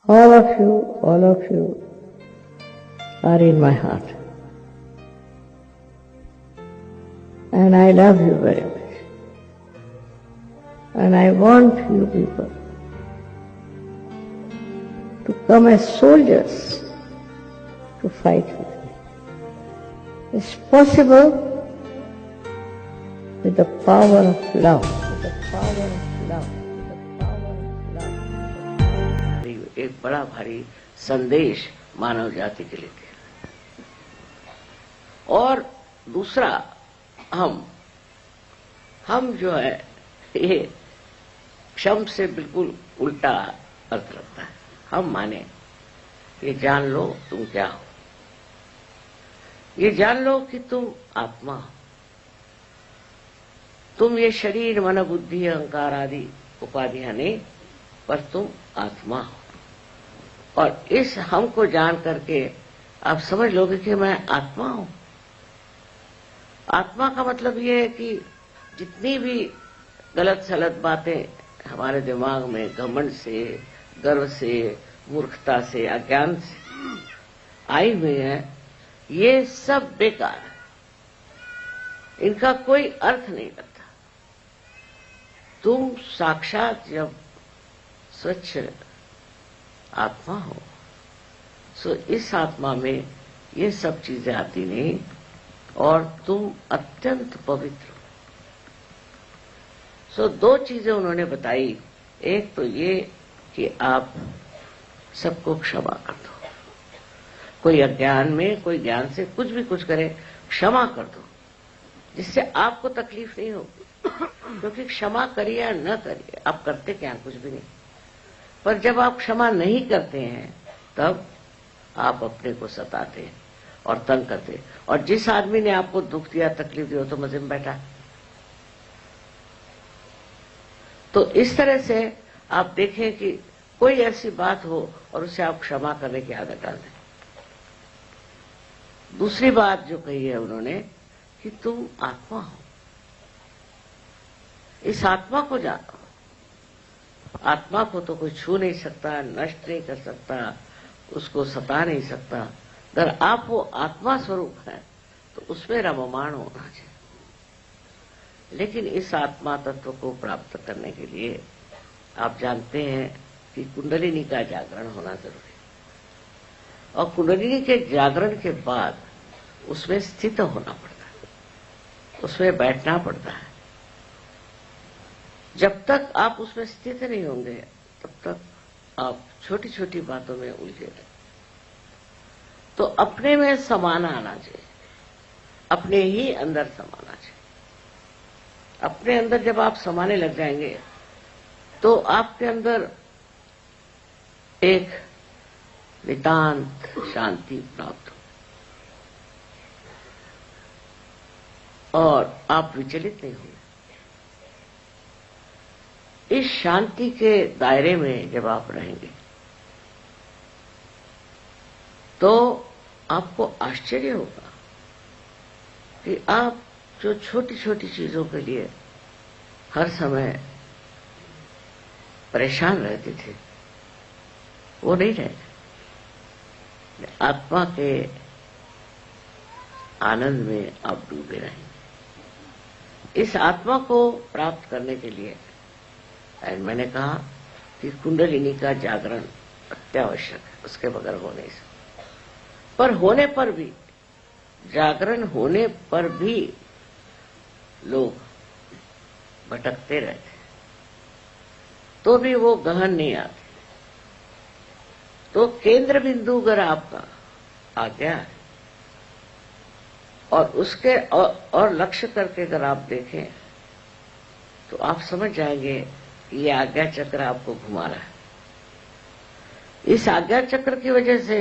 all of you are in my heart. And I love you very much. And I want you people to come as soldiers to fight with me. It's possible with the power of love. With the power of love. With the power of love. एक बड़ा भारी संदेश मानव जाति के लिए दिया। और दूसरा, हम जो है ये क्षम से बिल्कुल उल्टा अर्थ रखता है। हम माने ये जान लो तुम क्या हो, ये जान लो कि तुम आत्मा हो, तुम ये शरीर मन बुद्धि अहंकार आदि उपाधियां नहीं, पर तुम आत्मा हो। और इस हम को जान करके आप समझ लोगे कि मैं आत्मा हूं। आत्मा का मतलब ये है कि जितनी भी गलत सलत बातें हमारे दिमाग में घमंड से, गर्व से, मूर्खता से, अज्ञान से आई हुई है, ये सब बेकार है, इनका कोई अर्थ नहीं लगता। तुम साक्षात जब स्वच्छ आत्मा हो, सो इस आत्मा में ये सब चीजें आती नहीं और तुम अत्यंत पवित्र हो। सो दो चीजें उन्होंने बताई। एक तो ये कि आप सबको क्षमा कर दो। कोई अज्ञान में, कोई ज्ञान से कुछ भी कुछ करे, क्षमा कर दो, जिससे आपको तकलीफ नहीं होगी। क्योंकि क्षमा करिए या न करिए, आप करते क्या, कुछ भी नहीं। पर जब आप क्षमा नहीं करते हैं तब आप अपने को सताते हैं और तंग करते। और जिस आदमी ने आपको दुख दिया, तकलीफ दी, तो मजे में बैठा। तो इस तरह से आप देखें कि कोई ऐसी बात हो और उसे आप क्षमा करने की आदत डाल दें। दूसरी बात जो कही है उन्होंने कि तुम आत्मा हो, इस आत्मा को जानो। आत्मा को तो कोई छू नहीं सकता, नष्ट नहीं कर सकता, उसको सता नहीं सकता। अगर आप वो आत्मा स्वरूप है तो उसमें रममाण होना चाहिए। लेकिन इस आत्मा तत्व को प्राप्त करने के लिए आप जानते हैं कि कुंडलिनी का जागरण होना जरूरी है। और कुंडलिनी के जागरण के बाद उसमें स्थित होना पड़ता है, उसमें बैठना पड़ता है। जब तक आप उसमें स्थित नहीं होंगे तब तक आप छोटी छोटी बातों में उलझे रहे। तो अपने में समाना आना चाहिए, अपने ही अंदर समाना चाहिए। अपने अंदर जब आप समाने लग जाएंगे तो आपके अंदर एक नितांत शांति प्राप्त हो और आप विचलित नहीं होंगे। इस शांति के दायरे में जब आप रहेंगे तो आपको आश्चर्य होगा कि आप जो छोटी छोटी चीजों के लिए हर समय परेशान रहते थे, वो नहीं रहे। आत्मा के आनंद में आप डूबे रहेंगे। इस आत्मा को प्राप्त करने के लिए मैंने कहा कि कुंडलिनी का जागरण अत्यावश्यक है, उसके बगैर हो नहीं सकता। पर होने पर भी, जागरण होने पर भी लोग भटकते रहते, तो भी वो गहन नहीं आते। तो केंद्र बिंदु अगर आपका आ गया है और उसके और लक्ष्य करके अगर आप देखें तो आप समझ जाएंगे कि ये आज्ञा चक्र आपको घुमा रहा है। इस आज्ञा चक्र की वजह से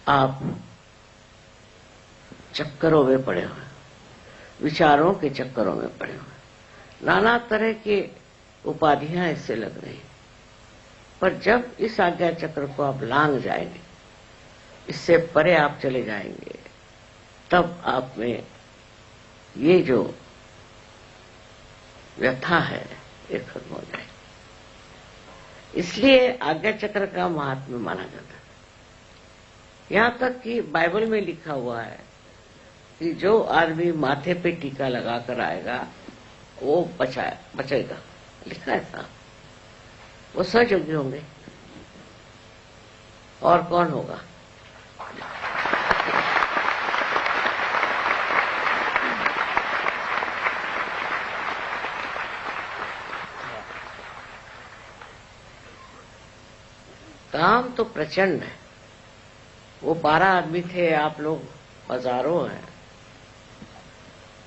आप चक्करों में पड़े हुए, विचारों के चक्करों में पड़े हुए, नाना तरह के उपाधियां इससे लग रही। पर जब इस आज्ञा चक्र को आप लांघ जाएंगे, इससे परे आप चले जाएंगे, तब आप में ये जो व्यथा है ये खत्म हो जाएगी। इसलिए आज्ञा चक्र का महात्म्य माना जाता है। यहां तक कि बाइबल में लिखा हुआ है कि जो आदमी माथे पे टीका लगाकर आएगा वो बचेगा, लिखा है साहब। वो सहयोगी होंगे और कौन होगा? काम तो प्रचंड है। वो 12 आदमी थे, आप लोग हजारों हैं,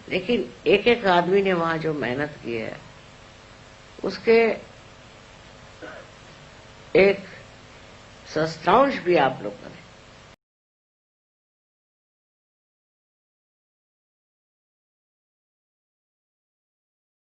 लेकिन एक एक आदमी ने वहां जो मेहनत की है उसके एक सस्तांश भी आप लोग करें।